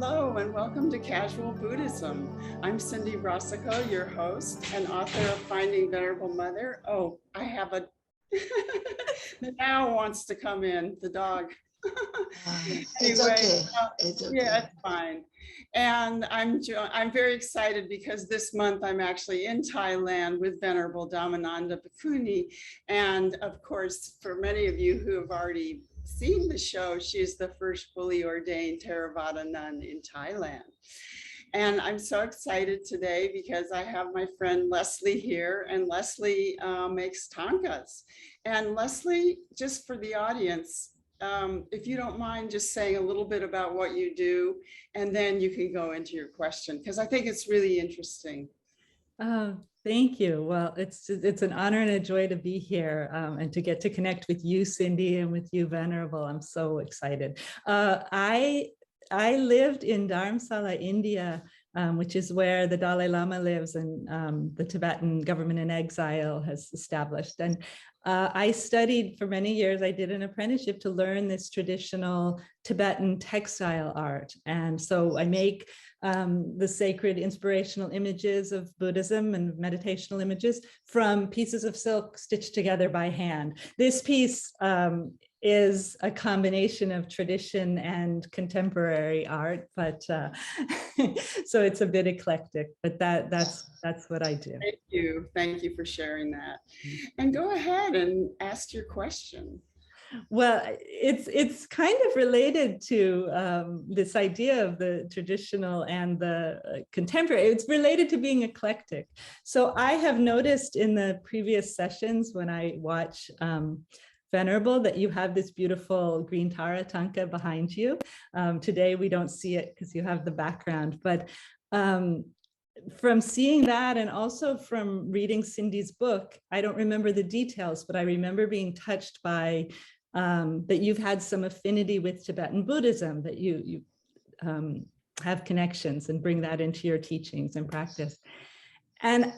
Hello and welcome to Casual Buddhism. I'm Cindy Rasicot, your host and author of Finding Venerable Mother. Oh, I have a the now wants to come in, the dog. It's Anyway, okay. It's okay. Yeah, it's fine. And I'm very excited because this month I'm actually in Thailand with Venerable Dhammananda Bhikkhuni. And of course, for many of you who have already seen the show, she's the first fully ordained Theravada nun in Thailand. And I'm so excited today because I have my friend Leslie here, and Leslie makes thangkas. And Leslie, just for the audience, if you don't mind just saying a little bit about what you do, and then you can go into your question, because I think it's really interesting. Thank you. Well, it's an honor and a joy to be here and to get to connect with you, Cindy, and with you, Venerable. I'm so excited. I lived in Dharamsala, India, which is where the Dalai Lama lives and the Tibetan government in exile has established. And I studied for many years. I did an apprenticeship to learn this traditional Tibetan textile art. And so I make the sacred inspirational images of Buddhism and meditational images from pieces of silk stitched together by hand. This piece is a combination of tradition and contemporary art, but so it's a bit eclectic, but that's what I do. Thank you for sharing that. And go ahead and ask your question. Well, it's kind of related to this idea of the traditional and the contemporary. It's related to being eclectic. So I have noticed in the previous sessions when I watch Venerable that you have this beautiful green Tara Tanka behind you. Today we don't see it because you have the background, but from seeing that and also from reading Cindy's book, I don't remember the details, but I remember being touched by that you've had some affinity with Tibetan Buddhism, that you have connections and bring that into your teachings and practice. And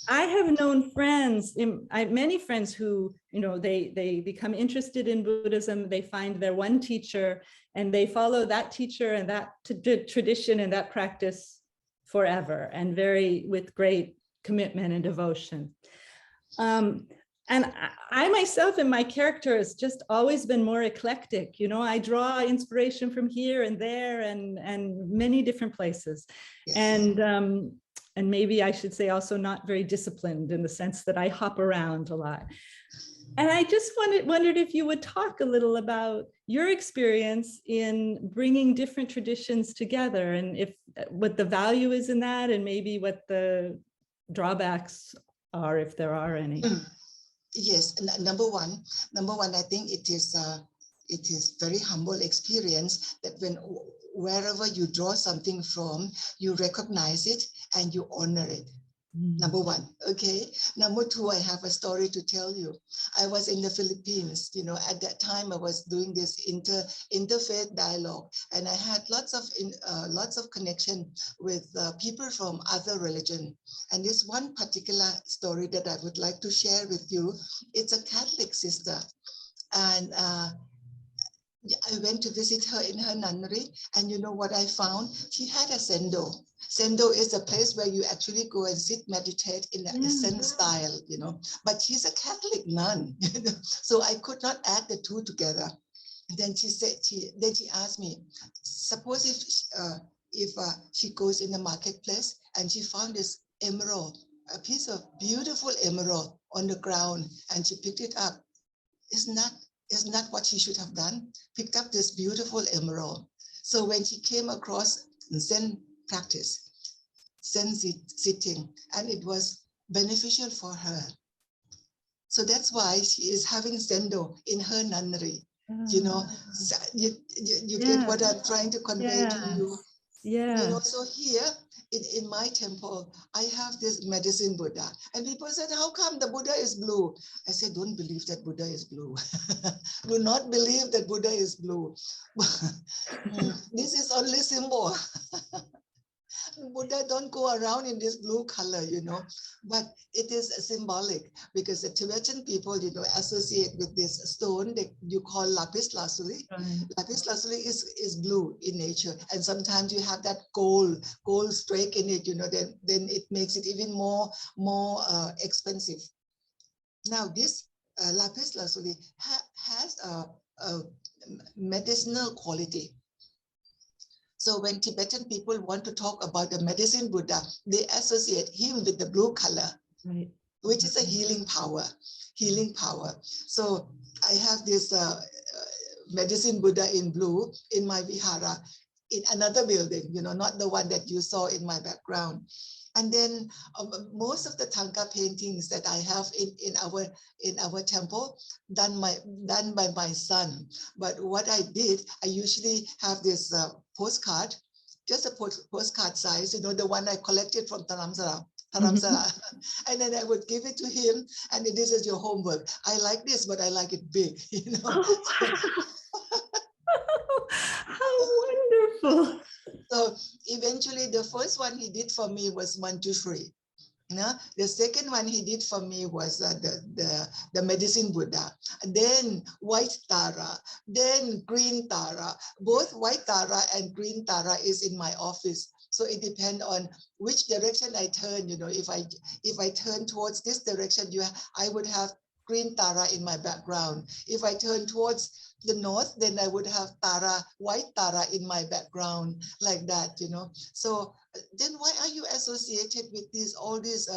I have known friends, many friends who, they become interested in Buddhism, they find their one teacher and they follow that teacher and that tradition and that practice forever, and with great commitment and devotion. And I myself in my character has just always been more eclectic. I draw inspiration from here and there and many different places. Yes. And maybe I should say also not very disciplined in the sense that I hop around a lot. And I just wondered if you would talk a little about your experience in bringing different traditions together, and what the value is in that, and maybe what the drawbacks are, if there are any. Yes, number one, I think it is very humble experience that wherever you draw something from, you recognize it and you honor it. Number one, okay. Number two, I have a story to tell you. I was in the Philippines, at that time I was doing this interfaith dialogue, and I had lots of connection with people from other religion. And this one particular story that I would like to share with you, it's a Catholic sister, and I went to visit her in her nunnery, and you know what I found? She had a sendo. Sendo is a place where you actually go and sit, meditate in the Zen style, but she's a Catholic nun. So I could not add the two together. And then she asked me, suppose if she goes in the marketplace and she found this emerald, a piece of beautiful emerald on the ground, and she picked it up. Isn't that what she should have done? Picked up this beautiful emerald. So when she came across Zen practice, Zen sitting, and it was beneficial for her. So that's why she is having Zendo in her nunnery. You get what I'm trying to convey to you. Yeah. So here in my temple, I have this medicine Buddha. And people said, how come the Buddha is blue? I said, don't believe that Buddha is blue. Do not believe that Buddha is blue. This is only symbol. Buddha don't go around in this blue color, you know, but it is symbolic because the Tibetan people, you know, associate with this stone that you call lapis lazuli. Right. Lapis lazuli is blue in nature, and sometimes you have that gold streak in it, you know, then it makes it even more expensive. Now this lapis lazuli has a medicinal quality. So when Tibetan people want to talk about the medicine Buddha, they associate him with the blue color, Right. which is a healing power. So I have this medicine Buddha in blue in my vihara in another building, you know, not the one that you saw in my background. And then most of the Thangka paintings that I have in our temple done by my son. But what I did, I usually have this postcard, just a postcard size, you know, the one I collected from Dharamsala. And then I would give it to him, and this is your homework. I like this, but I like it big, you know. Oh, wow. How wonderful. So eventually the first one he did for me was 1, 2, 3. You know, the second one he did for me was the medicine Buddha, then white Tara, then green Tara. Both white Tara and green Tara is in my office. So it depends on which direction I turn. You know, if I turn towards this direction, I would have green Tara in my background. If I turn towards the north, then I would have Tara, white Tara in my background, like that, you know. So then why are you associated with all these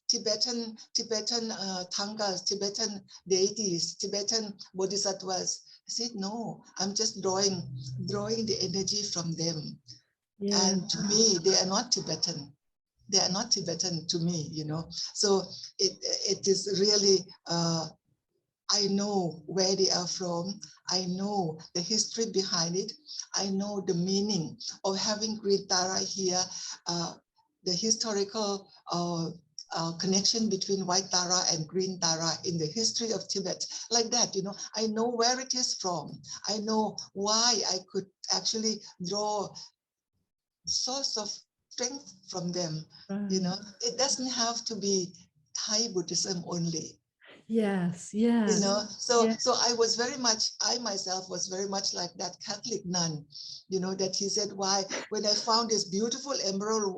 Tibetan Thangkas, Tibetan deities, Tibetan bodhisattvas? I said, no, I'm just drawing the energy from them. Yeah. And to me, they are not Tibetan. They are not Tibetan to me, you know. So it is really, I know where they are from. I know the history behind it. I know the meaning of having green Tara here, the historical connection between white Tara and green Tara in the history of Tibet, like that, you know. I know where it is from. I know why I could actually draw source of strength from them, you know. It doesn't have to be Thai Buddhism only. Yes, yes. You know, so yes. so I myself was very much like that Catholic nun, you know, that he said, why, when I found this beautiful emerald,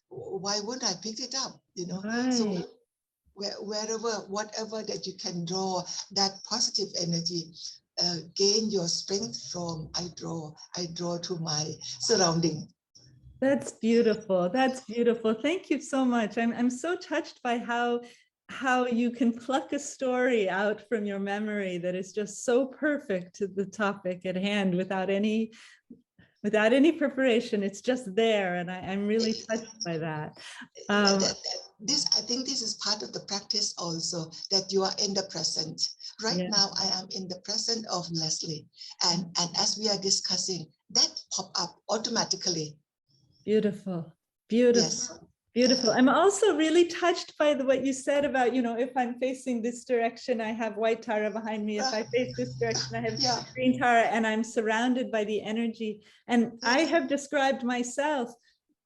why wouldn't I pick it up, you know? Right. So whatever that you can draw that positive energy, gain your strength from, I draw to my surrounding. That's beautiful. That's beautiful. Thank you so much. I'm so touched by how you can pluck a story out from your memory that is just so perfect to the topic at hand without any preparation. It's just there, and I'm really touched by that. I think this is part of the practice also, that you are in the present. Right now, I am in the present of Leslie, and as we are discussing, that pop up automatically. Beautiful, beautiful. Yes. Beautiful. I'm also really touched by what you said about, you know, if I'm facing this direction, I have white Tara behind me. If I face this direction, I have green Tara, and I'm surrounded by the energy. And I have described myself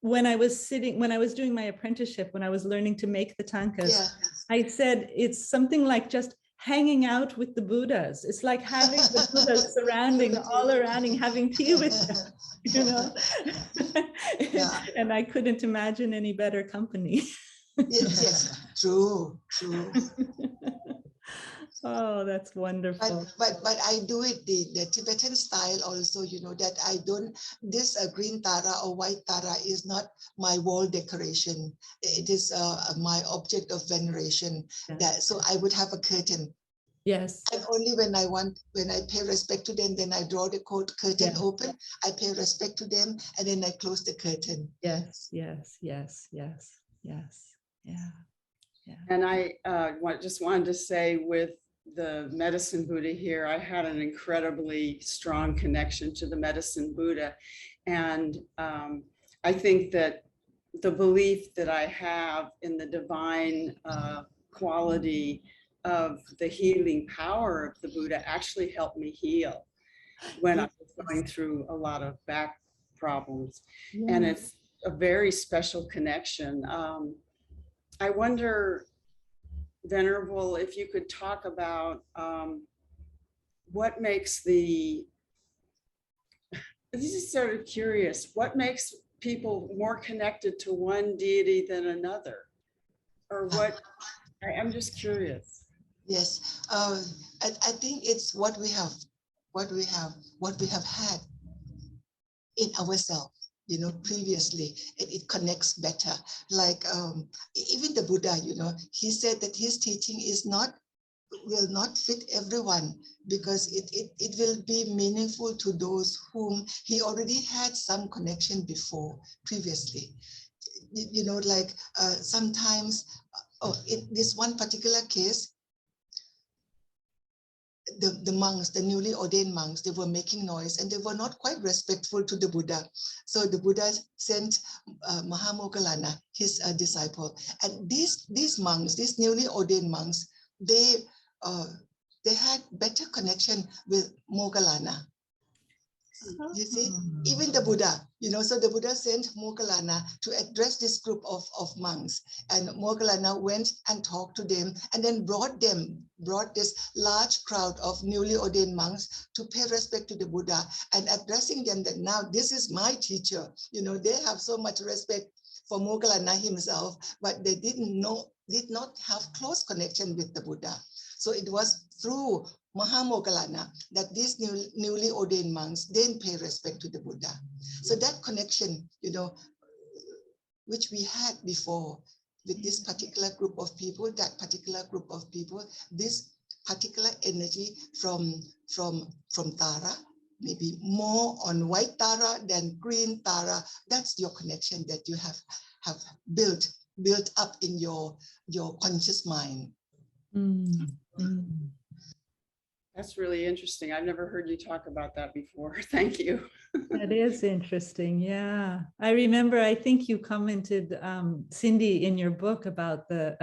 when I was doing my apprenticeship, when I was learning to make the tankas, I said it's something like just hanging out with the Buddhas. It's like having the Buddhas surrounding all around, having tea with them, you know. And I couldn't imagine any better company. Yes, true. Oh, that's wonderful. But I do it the Tibetan style also, you know, that I don't, this green Tara or white Tara is not my wall decoration. It is my object of veneration. So I would have a curtain. Yes. And only when I pay respect to them, then I draw the curtain open, I pay respect to them, and then I close the curtain. Yes. Yeah. And I just wanted to say, with the medicine Buddha here, I had an incredibly strong connection to the medicine Buddha. And I think that the belief that I have in the divine quality of the healing power of the Buddha actually helped me heal when I was going through a lot of back problems. And it's a very special connection. I wonder, Venerable, if you could talk about what makes this is sort of curious, what makes people more connected to one deity than another? Or what, I'm just curious. Yes, I think it's what we have had in ourselves, previously. It connects better. Like even the Buddha, he said that his teaching will not fit everyone, because it will be meaningful to those whom he already had some connection before, previously. Like sometimes, in this one particular case, the monks, the newly ordained monks, they were making noise and they were not quite respectful to the Buddha. So the Buddha sent Mahamoggallana, his disciple. And these monks, these newly ordained monks, they had better connection with Moggallana. You see, even the Buddha, so the Buddha sent Moggallana to address this group of monks, and Moggallana went and talked to them and then brought this large crowd of newly ordained monks to pay respect to the Buddha and addressing them that now this is my teacher. They have so much respect for Moggallana himself, but they did not have close connection with the Buddha. So it was through Mahamoggallana that these newly ordained monks then pay respect to the Buddha. So that connection, which we had before with this particular group of people, this particular energy from Tara, maybe more on white Tara than green Tara, that's your connection that you have built up in your conscious mind. That's really interesting. I've never heard you talk about that before. Thank you. That is interesting. Yeah, I remember. I think you commented, Cindy, in your book about the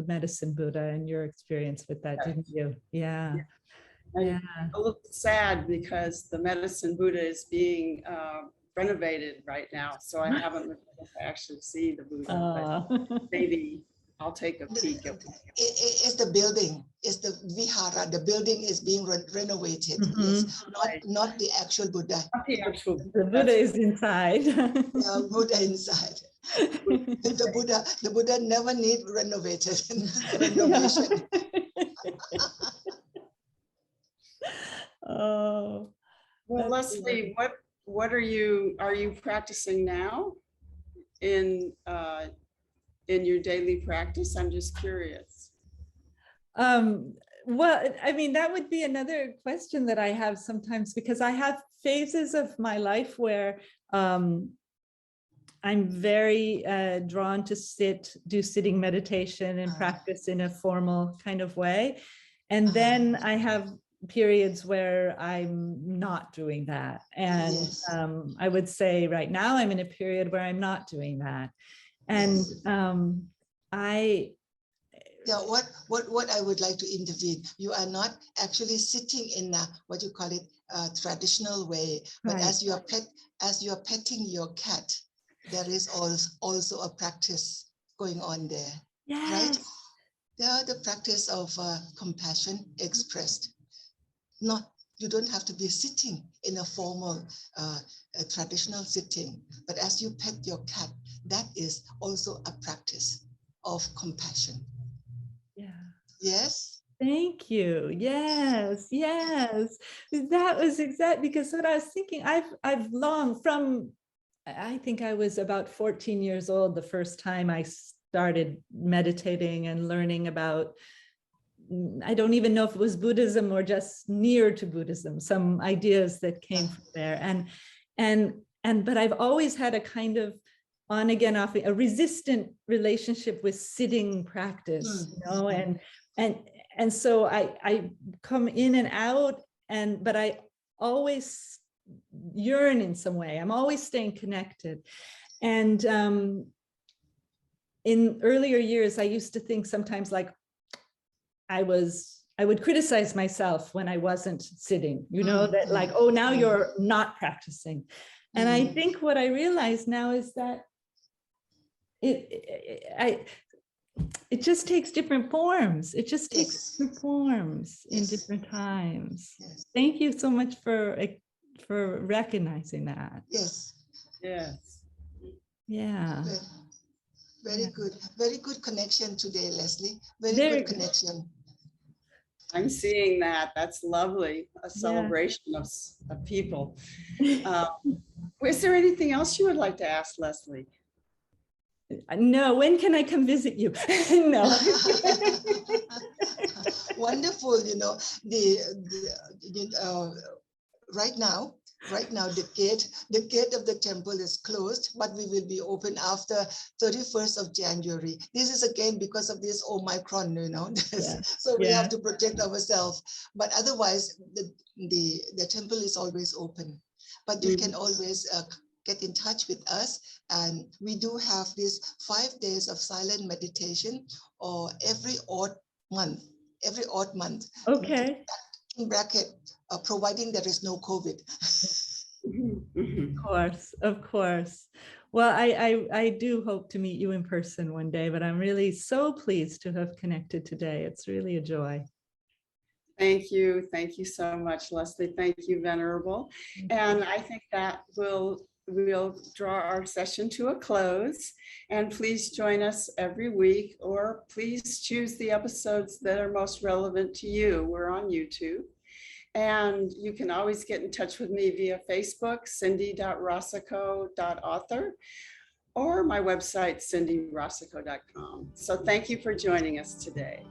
medicine Buddha and your experience with that, didn't you? Yeah. I'm a little sad because the medicine Buddha is being renovated right now, so I haven't been able to actually see the Buddha. But maybe I'll take a peek. It's the building, it's the vihara. The building is being renovated. Yes, not the actual Buddha. Not the actual. The Buddha is inside. Buddha inside. The Buddha never need renovation. Oh. Well, Leslie, what are you practicing now in your daily practice? I'm just curious. Well, I mean, that would be another question that I have sometimes, because I have phases of my life where I'm very drawn to do sitting meditation and practice in a formal kind of way. And then I have periods where I'm not doing that. And I would say right now I'm in a period where I'm not doing that. And what I would like to intervene, you are not actually sitting in a, what you call it, traditional way, but as you are petting your cat, there is also a practice going on there. Yes. Right? The practice of compassion expressed. You don't have to be sitting in a formal traditional sitting, but as you pet your cat, that is also a practice of compassion. Yeah. Yes. Thank you. Yes. That was exactly, because what I was thinking, I've long from, I think I was about 14 years old the first time I started meditating and learning about, I don't even know if it was Buddhism or just near to Buddhism, some ideas that came from there. But I've always had a kind of on again, off, a resistant relationship with sitting practice, and so I come in and out, but I always yearn in some way. I'm always staying connected. And in earlier years, I used to think sometimes like I would criticize myself when I wasn't sitting, that like, oh, now you're not practicing. And I think what I realize now is that it just takes different forms. It just takes Yes. different forms in Yes. different times. Yes. Thank you so much for recognizing that. Yes. Yes. Yeah. Very good. Very good connection today, Leslie. Very Very good good. connection. I'm seeing that. That's lovely. A celebration of people. Is there anything else you would like to ask Leslie? No, when can I come visit you? No. Wonderful, you know, right now the gate of the temple is closed, but we will be open after 31st of January. This is again because of this Omicron, you know, so we have to protect ourselves. But otherwise, the temple is always open. But you can always get in touch with us, and we do have this 5 days of silent meditation, or every odd month. Okay. In bracket, providing there is no COVID. Of course. Well, I do hope to meet you in person one day, but I'm really so pleased to have connected today. It's really a joy. Thank you. Thank you so much, Leslie. Thank you, Venerable. And I think that we'll draw our session to a close. And please join us every week, or please choose the episodes that are most relevant to you. We're on YouTube. And you can always get in touch with me via Facebook, cindy.rasicot.author, or my website, cindyrasicot.com. So thank you for joining us today.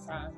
Sat.